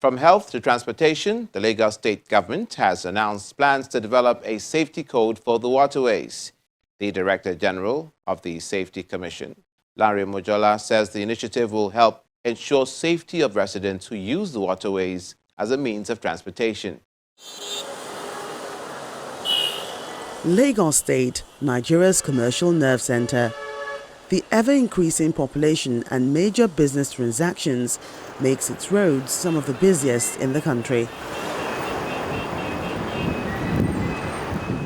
From health to transportation, the Lagos state government has announced plans to develop a safety code for the waterways. The Director General of the Safety Commission, Larry Mojola, says the initiative will help ensure safety of residents who use the waterways as a means of transportation. Lagos State, Nigeria's commercial nerve center. The ever-increasing population and major business transactions makes its roads some of the busiest in the country.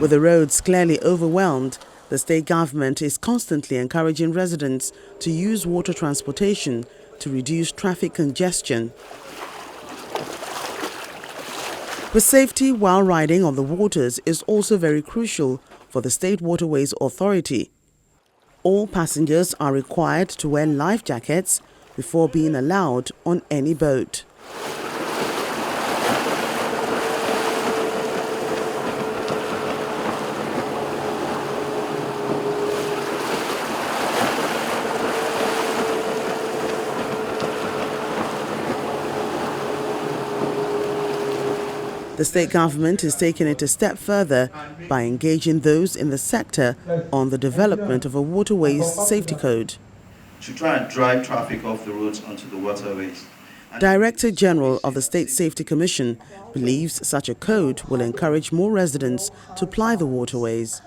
With the roads clearly overwhelmed, the state government is constantly encouraging residents to use water transportation to reduce traffic congestion. But safety while riding on the waters is also very crucial for the State Waterways Authority. All passengers are required to wear life jackets before being allowed on any boat. The state government is taking it a step further by engaging those in the sector on the development of a waterways safety code. To try and drive traffic off the roads onto the waterways. Director General of the State Safety Commission believes such a code will encourage more residents to ply the waterways.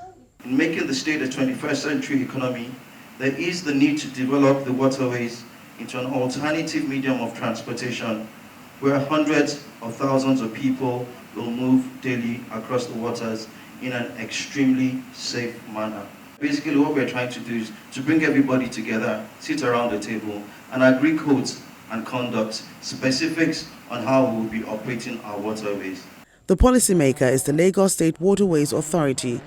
In making the state a 21st century economy, there is the need to develop the waterways into an alternative medium of transportation where hundreds of thousands of people will move daily across the waters in an extremely safe manner. Basically, what we're trying to do is to bring everybody together, sit around the table, and agree codes and conduct specifics on how we will be operating our waterways. The policymaker is the Lagos State Waterways Authority.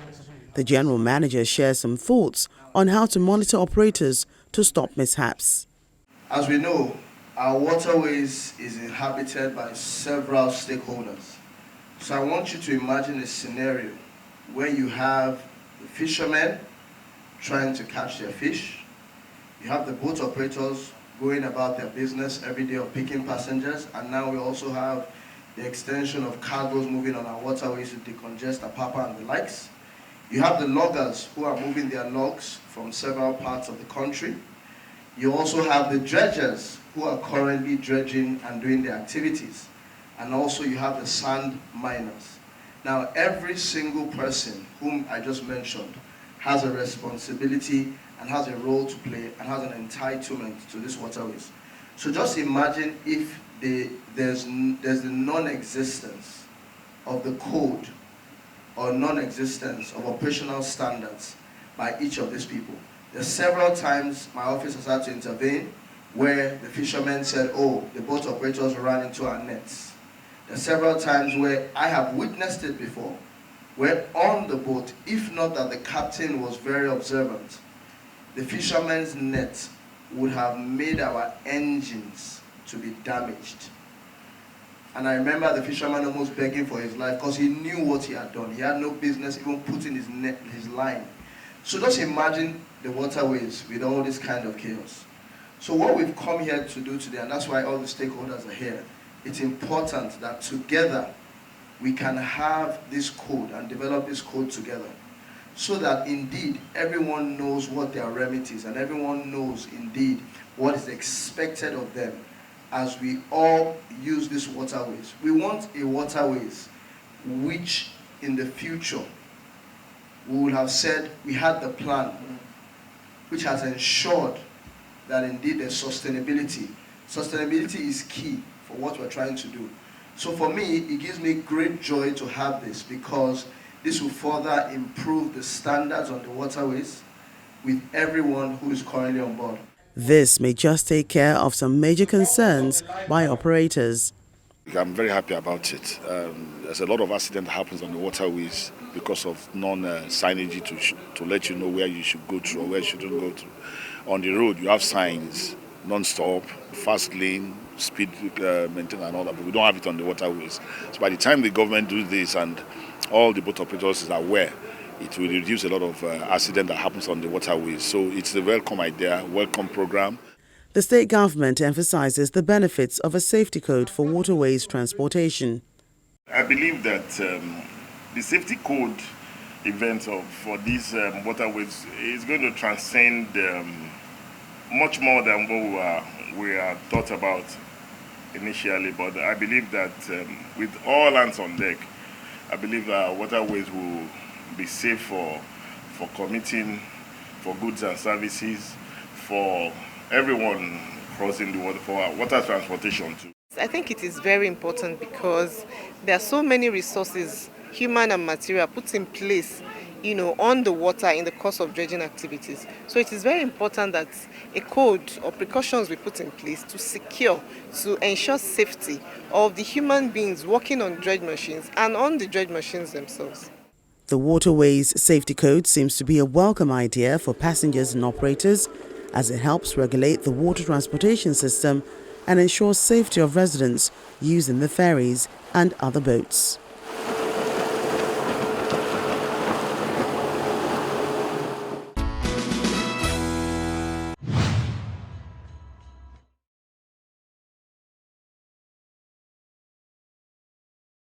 The general manager shares some thoughts on how to monitor operators to stop mishaps. As we know, our waterways is inhabited by several stakeholders. So I want you to imagine a scenario where you have the fishermen trying to catch their fish. You have the boat operators going about their business every day of picking passengers, and now we also have the extension of cargoes moving on our waterways to decongest Apapa and the likes. You have the loggers who are moving their logs from several parts of the country. You also have the dredgers who are currently dredging and doing their activities. And also you have the sand miners. Now every single person whom I just mentioned has a responsibility and has a role to play and has an entitlement to these waterways. So just imagine if there's the non-existence of the code or non-existence of operational standards by each of these people. There's several times my office has had to intervene where the fishermen said, oh, the boat operators ran into our nets. There's several times where I have witnessed it before, where on the boat, if not that the captain was very observant, the fisherman's net would have made our engines to be damaged. And I remember the fisherman almost begging for his life because he knew what he had done. He had no business even putting his line. So just imagine the waterways with all this kind of chaos. So what we've come here to do today, and that's why all the stakeholders are here, it's important that together we can have this code and develop this code together so that indeed everyone knows what their remit is and everyone knows indeed what is expected of them as we all use these waterways. We want a waterways which in the future we would have said we had the plan which has ensured that indeed there's sustainability. Sustainability is key for what we're trying to do. So for me, it gives me great joy to have this because this will further improve the standards on the waterways with everyone who is currently on board. This may just take care of some major concerns by operators. I'm very happy about it. There's a lot of accident that happens on the waterways because of non-signage to let you know where you should go through or where you shouldn't go through. On the road, you have signs, non-stop, fast lane, speed maintain and all that, but we don't have it on the waterways. So by the time the government do this and all the boat operators is aware, it will reduce a lot of accident that happens on the waterways. So it's a welcome idea, welcome program. The state government emphasizes the benefits of a safety code for waterways transportation. I believe that the safety code event for these waterways is going to transcend much more than what we are thought about initially. But I believe that with all hands on deck, I believe waterways will be safe for commuting, for goods and services, for everyone crossing the water, for water transportation too. I think it is very important because there are so many resources, human and material, put in place, on the water in the course of dredging activities. So it is very important that a code or precautions be put in place to ensure safety of the human beings working on dredge machines and on the dredge machines themselves. The Waterways Safety Code seems to be a welcome idea for passengers and operators, as it helps regulate the water transportation system and ensures safety of residents using the ferries and other boats.